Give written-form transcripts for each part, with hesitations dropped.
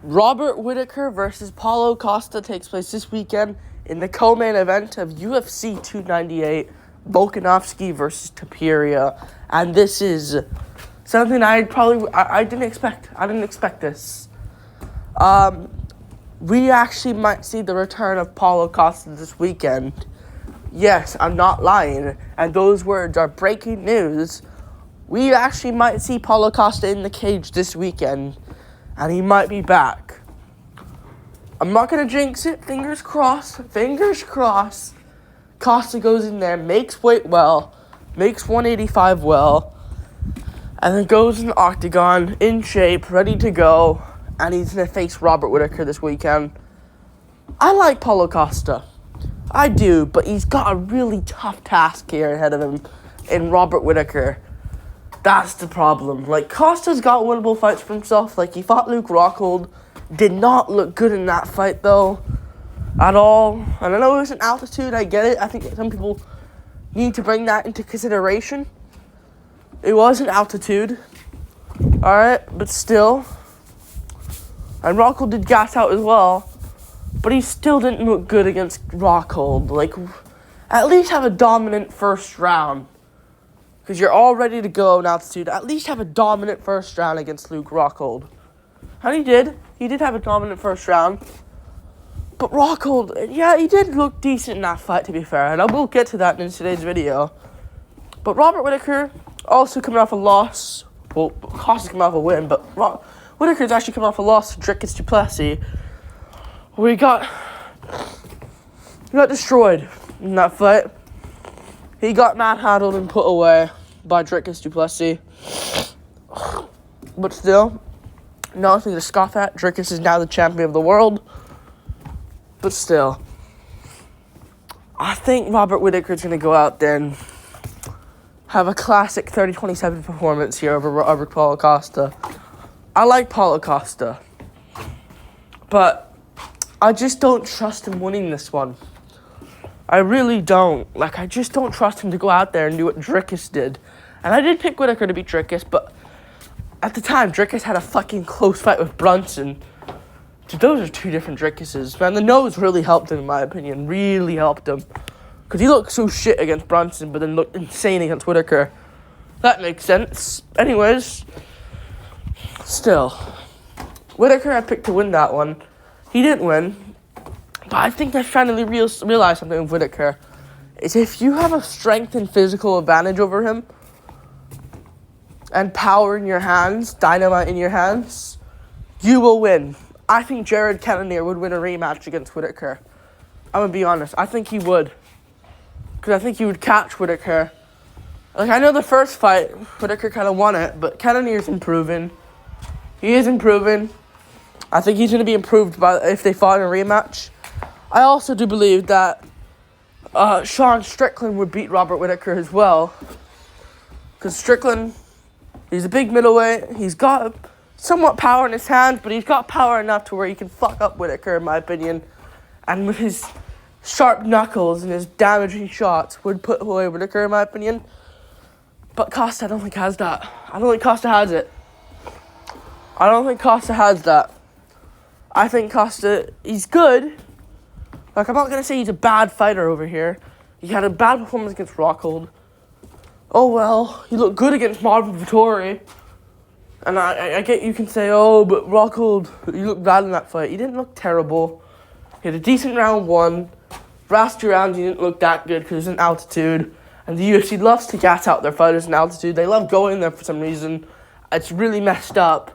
Robert Whittaker versus Paulo Costa takes place this weekend in the co-main event of UFC 298, Volkanovski versus Topuria. And this is something I didn't expect. I didn't expect this. We actually might see the return of Paulo Costa this weekend. Yes, I'm not lying. And those words are breaking news. We actually might see Paulo Costa in the cage this weekend. And he might be back. I'm not going to jinx it. Fingers crossed. Fingers crossed. Costa goes in there, makes weight well, makes 185 well, and then goes in the octagon, in shape, ready to go, and he's going to face Robert Whittaker this weekend. I like Paulo Costa. I do, but he's got a really tough task here ahead of him in Robert Whittaker. That's the problem. Like, Costa's got winnable fights for himself. Like, he fought Luke Rockhold. Did not look good in that fight, though, at all. And I know it was an altitude. I get it. I think some people need to bring that into consideration. It was an altitude. Alright, but still. And Rockhold did gas out as well. But he still didn't look good against Rockhold. Like, at least have a dominant first round. Because you're all ready to go in altitude. At least have a dominant first round against Luke Rockhold. And he did. He did have a dominant first round. But Rockhold, yeah, he did look decent in that fight, to be fair. And I will get to that in today's video. But Robert Whittaker, also coming off a loss. Well, Costa's coming off a win. But Whittaker's actually coming off a loss to Dricus du Plessis. Where he got destroyed in that fight. He got manhandled and put away by Dricus du Plessis. But still, nothing to scoff at. Dricus is now the champion of the world. But still, I think Robert Whittaker is going to go out there and have a classic 30-27 performance here over Paulo Costa. I like Paulo Costa, but I just don't trust him winning this one. I really don't. Like, I just don't trust him to go out there and do what Dricus did. And I did pick Whittaker to beat Dricus, but at the time, Dricus had a fucking close fight with Brunson. Dude, those are two different Drickuses. Man, the nose really helped him, in my opinion. Really helped him. Because he looked so shit against Brunson, but then looked insane against Whittaker. That makes sense. Anyways, still, Whittaker I picked to win that one. He didn't win. But I think I finally realized something with Whittaker. Is if you have a strength and physical advantage over him, and power in your hands, dynamite in your hands, you will win. I think Jared Cannonier would win a rematch against Whittaker. I'm going to be honest. I think he would. Because I think he would catch Whittaker. Like, I know the first fight, Whittaker kind of won it, but Cannonier's improving. He is improving. I think he's going to be improved if they fought in a rematch. I also do believe that Sean Strickland would beat Robert Whittaker as well. Because Strickland, he's a big middleweight. He's got somewhat power in his hands, but he's got power enough to where he can fuck up Whittaker, in my opinion. And with his sharp knuckles and his damaging shots, would put away Whittaker, in my opinion. But Costa, I don't think has that. I don't think Costa has it. I don't think Costa has that. I think Costa, he's good. Like, I'm not going to say he's a bad fighter over here. He had a bad performance against Rockhold. Oh, well, he looked good against Marvin Vettori. And I get you can say, oh, but Rockhold, he looked bad in that fight. He didn't look terrible. He had a decent round one. Last 2 rounds, he didn't look that good because it's in altitude. And the UFC loves to gas out their fighters in altitude. They love going there for some reason. It's really messed up.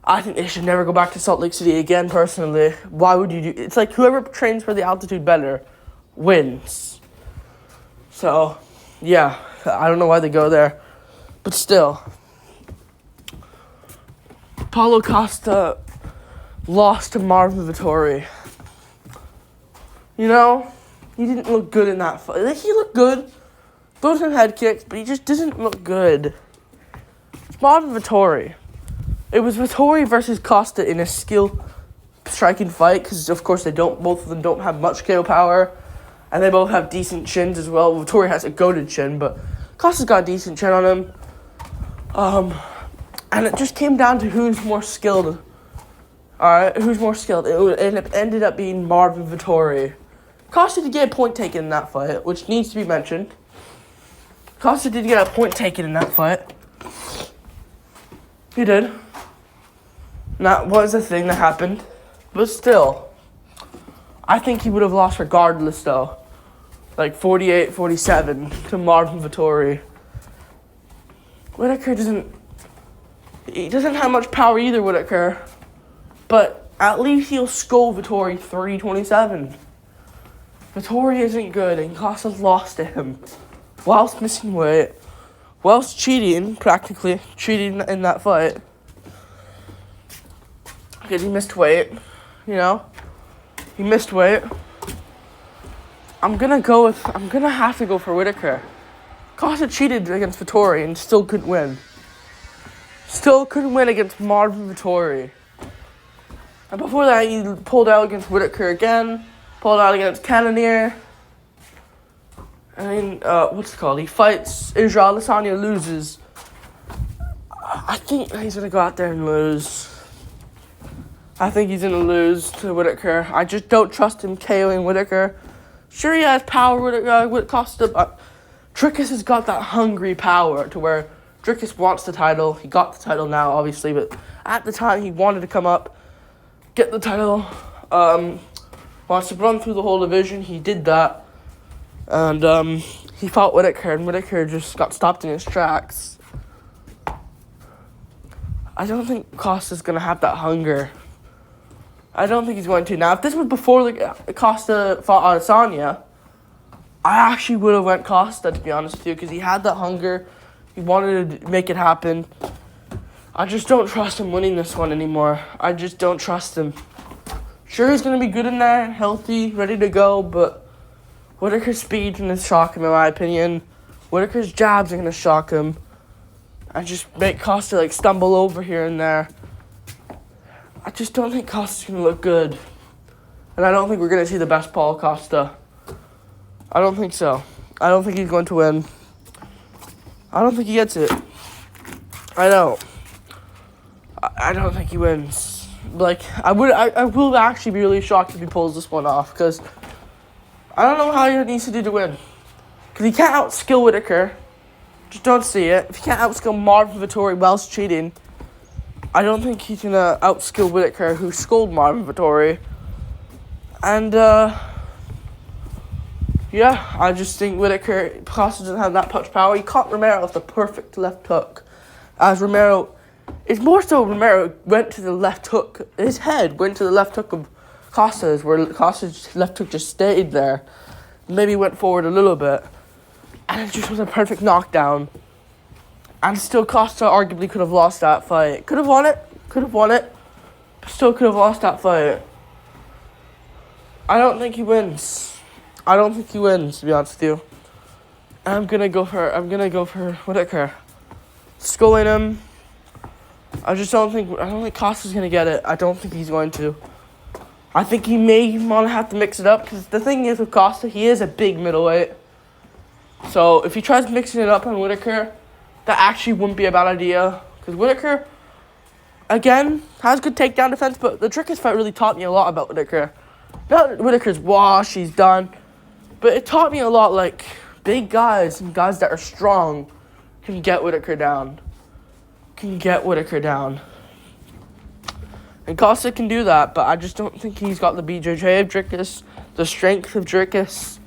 I think they should never go back to Salt Lake City again, personally. Why would you do... It's like whoever trains for the altitude better wins. So, yeah. I don't know why they go there. But still. Paulo Costa lost to Marvin Vettori. You know? He didn't look good in that fight. Like, he looked good. Threw some head kicks, but he just doesn't look good. It's Marvin Vettori. It was Vettori versus Costa in a skill striking fight because, of course, both of them don't have much KO power, and they both have decent chins as well. Vettori has a goated chin, but Costa's got a decent chin on him. And it just came down to who's more skilled Alright, who's more skilled? It ended up being Marvin Vettori. Costa did get a point taken in that fight, which needs to be mentioned. Costa did get a point taken in that fight. He did. And that was a thing that happened. But still, I think he would have lost regardless, though. Like 48-47 to Marvin Vettori. Whittaker he doesn't have much power either, Whittaker. But at least he'll skull Vettori 327. Vettori isn't good, and Costa's lost to him. Whilst missing weight. Whilst practically cheating in that fight. Because he missed weight, you know? He missed weight. I'm gonna have to go for Whittaker. Costa cheated against Vettori and still couldn't win. Still couldn't win against Marvin Vettori. And before that, he pulled out against Whittaker again. Pulled out against Cannonier. I mean, what's it called? He fights Israel Adesanya, loses. I think he's gonna go out there and lose. I think he's gonna lose to Whittaker. I just don't trust him KOing Whittaker. Sure, he has power with Costa, but Dricus has got that hungry power to where Dricus wants the title. He got the title now, obviously, but at the time he wanted to come up, get the title. Wants to run through the whole division. He did that. And he fought Whittaker, and Whittaker just got stopped in his tracks. I don't think Costa's going to have that hunger. I don't think he's going to. Now, if this was before Costa fought Adesanya, I actually would have went Costa, to be honest with you, because he had that hunger. He wanted to make it happen. I just don't trust him winning this one anymore. I just don't trust him. Sure, he's going to be good in there, healthy, ready to go, but Whittaker's speed's going to shock him, in my opinion. Whittaker's jabs are going to shock him. And just make Costa, stumble over here and there. I just don't think Costa's going to look good. And I don't think we're going to see the best Paulo Costa. I don't think so. I don't think he's going to win. I don't think he gets it. I don't. I don't think he wins. I will actually be really shocked if he pulls this one off, because I don't know how he needs to do to win. Because he can't outskill Whittaker. Just don't see it. If he can't outskill Marvin Vettori whilst cheating, I don't think he's going to outskill Whittaker, who scolded Marvin Vettori. And, yeah, I just think Whittaker, Costa doesn't have that much power. He caught Romero with the perfect left hook. As Romero, it's more so Romero went to the left hook. His head went to the left hook of Costa's, where Costa's left hook just stayed there. Maybe went forward a little bit. And it just was a perfect knockdown. And still Costa arguably could have lost that fight. Could have won it. But still could have lost that fight. I don't think he wins. To be honest with you. I'm gonna go for Whittaker. Sculling him. I don't think Costa's gonna get it. I don't think he's going to. I think he may want to have to mix it up, because the thing is with Costa, he is a big middleweight. So if he tries mixing it up on Whittaker, that actually wouldn't be a bad idea. Because Whittaker, again, has good takedown defense, but the Dricus fight really taught me a lot about Whittaker. Not that Whittaker's washed, he's done, but it taught me a lot, big guys and guys that are strong can get Whittaker down. And Costa can do that, but I just don't think he's got the BJJ of Dricus, the strength of Dricus.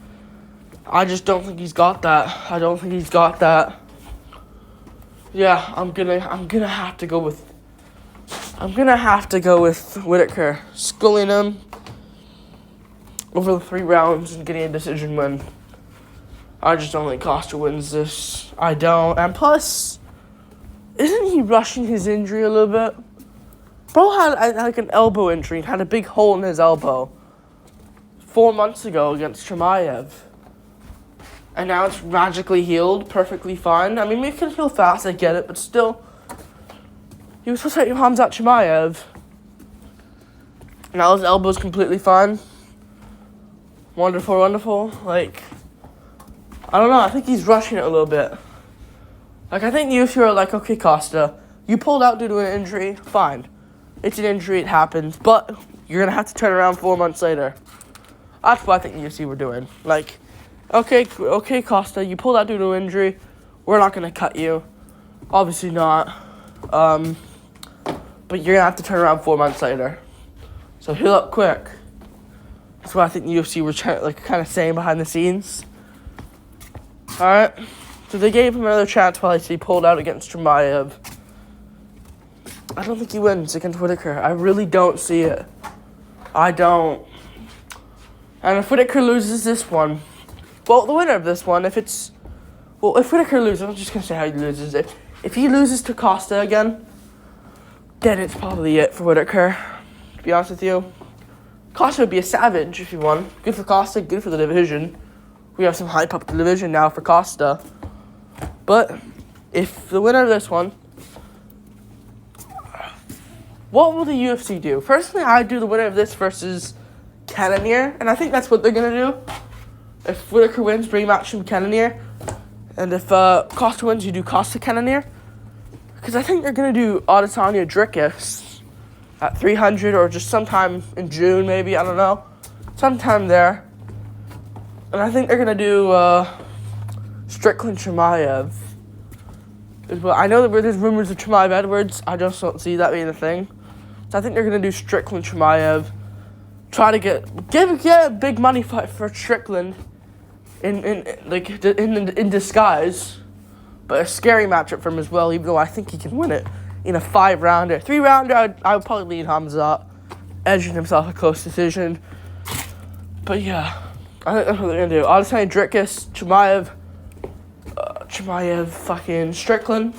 I just don't think he's got that. Yeah, I'm gonna have to go with Whittaker, sculling him over the 3 rounds and getting a decision win. I just don't think Costa wins this. I don't. And plus, isn't he rushing his injury a little bit? Bro had an elbow injury and had a big hole in his elbow 4 months ago against Chimaev. And now it's magically healed, perfectly fine. I mean, it can heal fast, I get it, but still. He was supposed to hit Khamzat Chimaev. Now his elbow's completely fine. Wonderful. I don't know, I think he's rushing it a little bit. I think the UFC are okay, Costa, you pulled out due to an injury, fine. It's an injury, it happens, but you're going to have to turn around 4 months later. That's what I think the UFC were doing. Like, okay, Costa, you pulled out due to injury. We're not going to cut you. Obviously not. But you're going to have to turn around 4 months later. So heal up quick. That's what I think the UFC were kind of saying behind the scenes. Alright. So they gave him another chance while he pulled out against Chimaev. I don't think he wins against Whittaker. I really don't see it. I don't. And if Whittaker loses this one, well, the winner of this one, if Whittaker loses, I'm just going to say how he loses it. If he loses to Costa again, then it's probably it for Whittaker, to be honest with you. Costa would be a savage if he won. Good for Costa, good for the division. We have some hype up the division now for Costa. But if the winner of this one, what will the UFC do? Personally, I'd do the winner of this versus Cannonier, and I think that's what they're going to do. If Whittaker wins, rematch him Cannonier. And if Costa wins, you do Costa Cannonier. Because I think they're going to do Adesanya Dricus at 300 or just sometime in June, maybe. I don't know. Sometime there. And I think they're going to do Strickland Chimaev as well. I know that there's rumors of Chimaev Edwards. I just don't see that being a thing. So I think they're going to do Strickland Chimaev. Try to get a big money fight for Strickland in disguise. But a scary matchup for him as well, even though I think he can win it in a 5-rounder. 3-rounder, I would probably lean Hamzat, edging himself a close decision. But yeah, I think that's what they're going to do. Adesanya Dricus, Chimaev, fucking Strickland,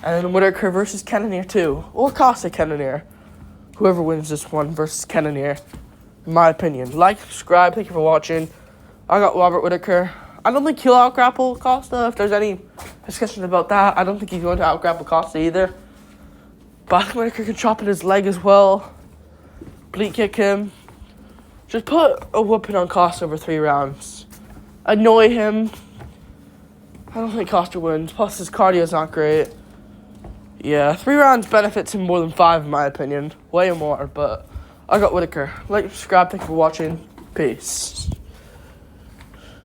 and then Whittaker versus Cannonier too. Or Costa Cannonier. Whoever wins this one versus Cannonier, in my opinion. Like, subscribe, thank you for watching. I got Robert Whittaker. I don't think he'll out-grapple Costa. If there's any discussion about that, I don't think he's going to out-grapple Costa either. But Whittaker can chop in his leg as well. Bleat kick him. Just put a whooping on Costa over 3 rounds. Annoy him. I don't think Costa wins. Plus, his cardio's not great. Yeah, 3 rounds benefits him more than 5, in my opinion. Way more, but I got Whittaker. Like, subscribe, thank you for watching. Peace.